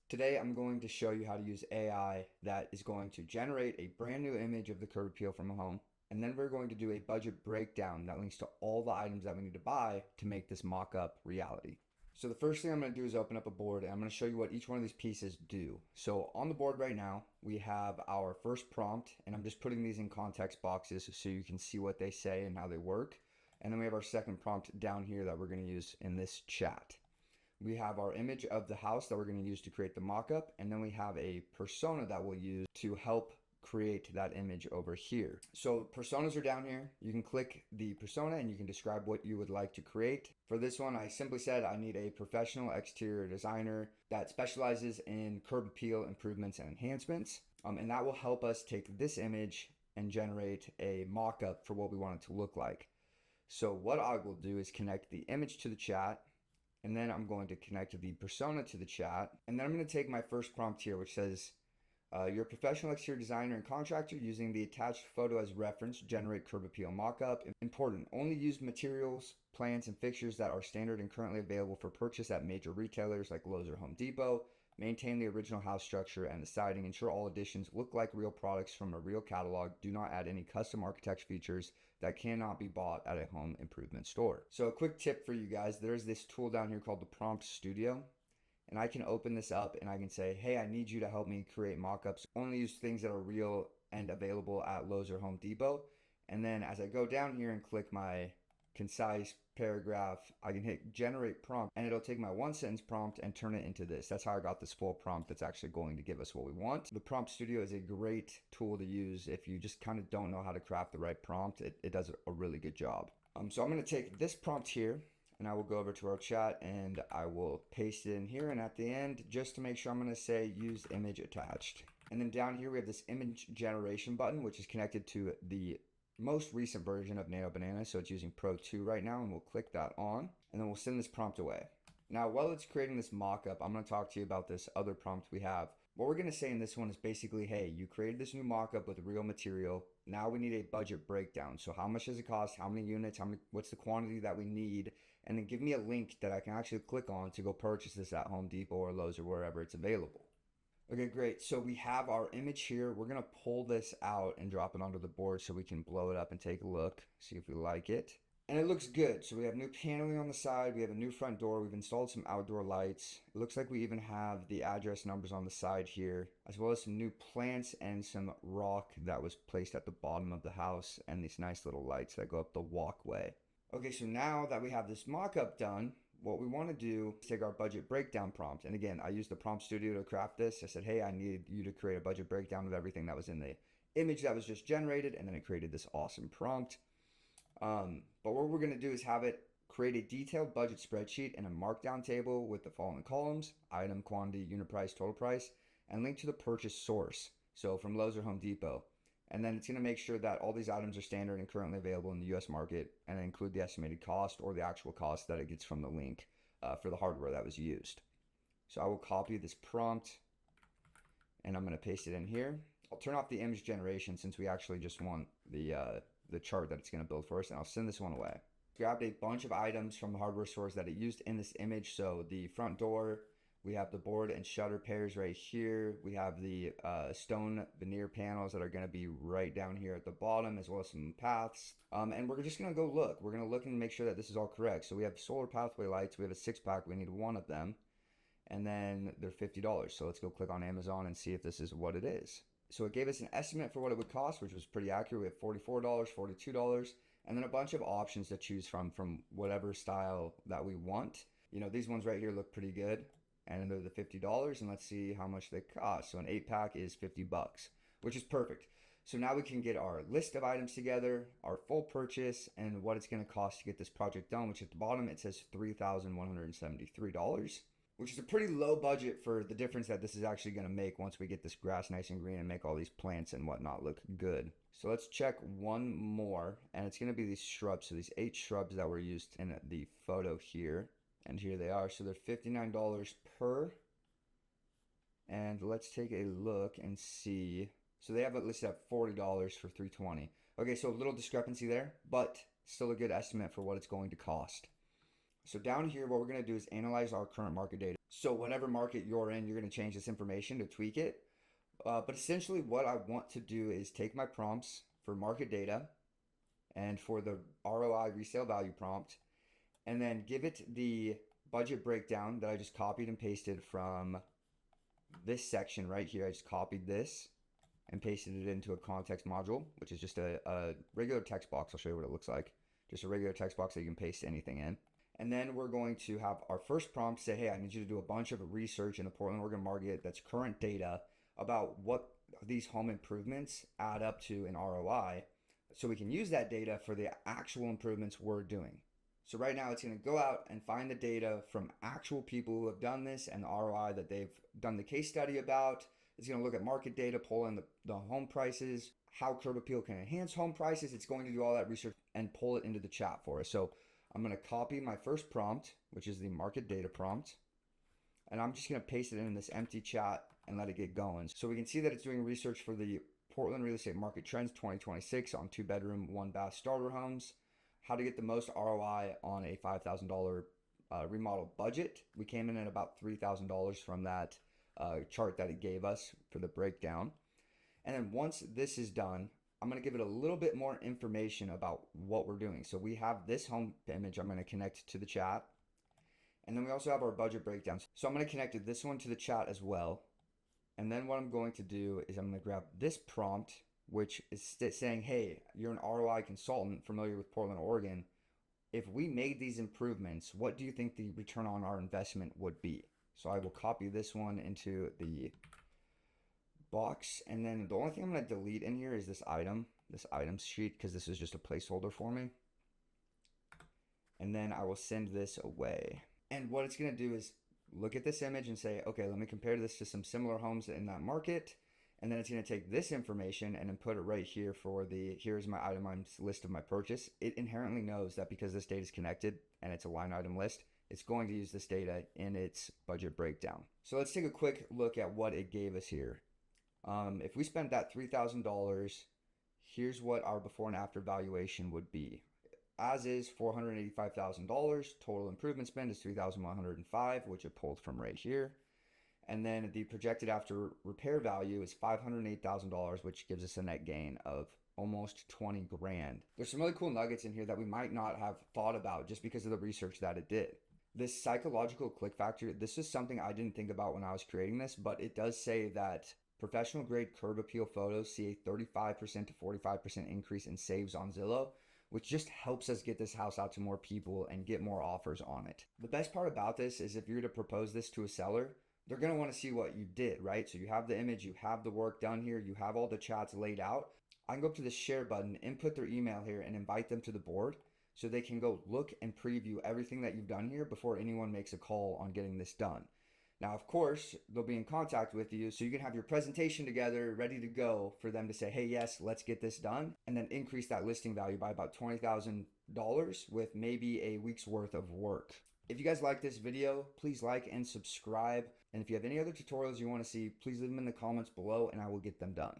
Today I'm going to show you how to use AI that is going to generate a brand new image of the curb appeal from a home. And then we're going to do a budget breakdown that links to all the items that we need to buy to make this mock-up reality. So the first thing I'm going to do is open up a board and I'm going to show you what each one of these pieces do. So on the board right now, we have our first prompt, and I'm just putting these in context boxes so you can see what they say and how they work. And then we have our second prompt down here that we're going to use in this chat. We have our image of the house that we're going to use to create the mock-up, and then we have a persona that we'll use to help create that image over here. So personas are down here. You can click the persona and you can describe what you would like to create. For this one, I simply said I need a professional exterior designer that specializes in curb appeal improvements and enhancements. And that will help us take this image and generate a mock-up for what we want it to look like. So what I will do is connect the image to the chat, and then I'm going to connect the persona to the chat. And then I'm going to take my first prompt here, which says, you're a professional exterior designer and contractor using the attached photo as reference, generate curb appeal mockup. Important, only use materials, plans, and fixtures that are standard and currently available for purchase at major retailers like Lowe's or Home Depot. Maintain the original house structure and the siding. Ensure all additions look like real products from a real catalog. Do not add any custom architect features that cannot be bought at a home improvement store. So a quick tip for you guys, there's this tool down here called the Prompt Studio. And I can open this up and I can say, hey, I need you to help me create mockups. Only use things that are real and available at Lowe's or Home Depot. And then as I go down here and click my concise paragraph, I can hit generate prompt and it'll take my one sentence prompt and turn it into this. That's how I got this full prompt that's actually going to give us what we want. The Prompt Studio is a great tool to use if you just kind of don't know how to craft the right prompt. It does a really good job. So I'm going to take this prompt here and I will go over to our chat and I will paste it in here. And at the end, just to make sure, I'm going to say use image attached. And then down here we have this image generation button, which is connected to the most recent version of Nano Banana, so it's using Pro 2 right now, and we'll click that on, and then we'll send this prompt away. Now, while it's creating this mock-up, I'm going to talk to you about this other prompt we have. What we're going to say in this one is basically, hey, you created this new mock-up with real material. Now we need a budget breakdown. So how much does it cost? How many units? What's the quantity that we need? And then give me a link that I can actually click on to go purchase this at Home Depot or Lowe's or wherever it's available. Okay, great. So we have our image here. We're going to pull this out and drop it onto the board so we can blow it up and take a look, see if we like it. And it looks good. So we have new paneling on the side. We have a new front door. We've installed some outdoor lights. It looks like we even have the address numbers on the side here, as well as some new plants and some rock that was placed at the bottom of the house, and these nice little lights that go up the walkway. Okay, so now that we have this mock-up done, what we want to do is take our budget breakdown prompt. And again, I used the Prompt Studio to craft this. I said, hey, I need you to create a budget breakdown of everything that was in the image that was just generated. And then it created this awesome prompt. But what we're going to do is have it create a detailed budget spreadsheet and a markdown table with the following columns: item, quantity, unit price, total price, and link to the purchase source. So from Lowe's or Home Depot. And then it's going to make sure that all these items are standard and currently available in the US market, and include the estimated cost or the actual cost that it gets from the link for the hardware that was used. So I will copy this prompt and I'm going to paste it in here. I'll turn off the image generation since we actually just want the chart that it's going to build for us, and I'll send this one away. Grabbed a bunch of items from the hardware stores that it used in this image. So the front door, we have the board and shutter pairs right here. We have the stone veneer panels that are going to be right down here at the bottom, as well as some paths. And we're just going to go look. We're going to look and make sure that this is all correct. So we have solar pathway lights. We have a 6-pack. We need one of them. And then they're $50. So let's go click on Amazon and see if this is what it is. So it gave us an estimate for what it would cost, which was pretty accurate. We have $44, $42, and then a bunch of options to choose from whatever style that we want. You know, these ones right here look pretty good. And they're the $50, and let's see how much they cost. So an 8-pack is $50, which is perfect. So now we can get our list of items together, our full purchase, and what it's going to cost to get this project done, which at the bottom it says $3,173, which is a pretty low budget for the difference that this is actually going to make once we get this grass nice and green and make all these plants and whatnot look good. So let's check one more, and it's going to be these shrubs. So these 8 shrubs that were used in the photo here. And here they are. So they're $59 per. And let's take a look and see. So they have it listed at $40 for $320. Okay, so a little discrepancy there, but still a good estimate for what it's going to cost. So down here, what we're going to do is analyze our current market data. So whatever market you're in, you're going to change this information to tweak it. But essentially what I want to do is take my prompts for market data and for the ROI resale value prompt, and then give it the budget breakdown that I just copied and pasted from this section right here. I just copied this and pasted it into a context module, which is just a regular text box. I'll show you what it looks like. Just a regular text box that you can paste anything in. And then we're going to have our first prompt say, hey, I need you to do a bunch of research in the Portland, Oregon market that's current data about what these home improvements add up to in ROI, so we can use that data for the actual improvements we're doing. So right now it's going to go out and find the data from actual people who have done this and the ROI that they've done the case study about. It's going to look at market data, pull in the home prices, how curb appeal can enhance home prices. It's going to do all that research and pull it into the chat for us. So I'm going to copy my first prompt, which is the market data prompt, and I'm just going to paste it in this empty chat and let it get going. So we can see that it's doing research for the Portland real estate market trends 2026 on 2-bedroom, 1-bath starter homes, how to get the most ROI on a $5,000 remodel budget. We came in at about $3,000 from that chart that it gave us for the breakdown. And then once this is done, I'm going to give it a little bit more information about what we're doing. So we have this home image I'm going to connect to the chat. And then we also have our budget breakdowns. So I'm going to connect this one to the chat as well. And then what I'm going to do is I'm going to grab this prompt, which is saying, hey, you're an ROI consultant familiar with Portland, Oregon. If we made these improvements, what do you think the return on our investment would be? So I will copy this one into the box, and then the only thing I'm going to delete in here is this items sheet, because this is just a placeholder for me. And then I will send this away. And what it's going to do is look at this image and say, okay, let me compare this to some similar homes in that market. And then it's going to take this information and then put it right here for here's my itemized list of my purchase. It inherently knows that because this data is connected and it's a line item list, it's going to use this data in its budget breakdown. So let's take a quick look at what it gave us here. If we spent that $3,000, here's what our before and after valuation would be. As is $485,000. Total improvement spend is $3,105, which it pulled from right here. And then the projected after repair value is $508,000, which gives us a net gain of almost 20 grand. There's some really cool nuggets in here that we might not have thought about just because of the research that it did. This psychological click factor, this is something I didn't think about when I was creating this, but it does say that professional grade curb appeal photos see a 35% to 45% increase in saves on Zillow, which just helps us get this house out to more people and get more offers on it. The best part about this is if you're to propose this to a seller, they're going to want to see what you did, right? So you have the image, you have the work done here, you have all the chats laid out. I can go up to the share button, input their email here, and invite them to the board so they can go look and preview everything that you've done here before anyone makes a call on getting this done. Now, of course, they'll be in contact with you so you can have your presentation together ready to go for them to say, hey, yes, let's get this done, and then increase that listing value by about $20,000 with maybe a week's worth of work. If you guys like this video, please like and subscribe. And if you have any other tutorials you want to see, please leave them in the comments below and I will get them done.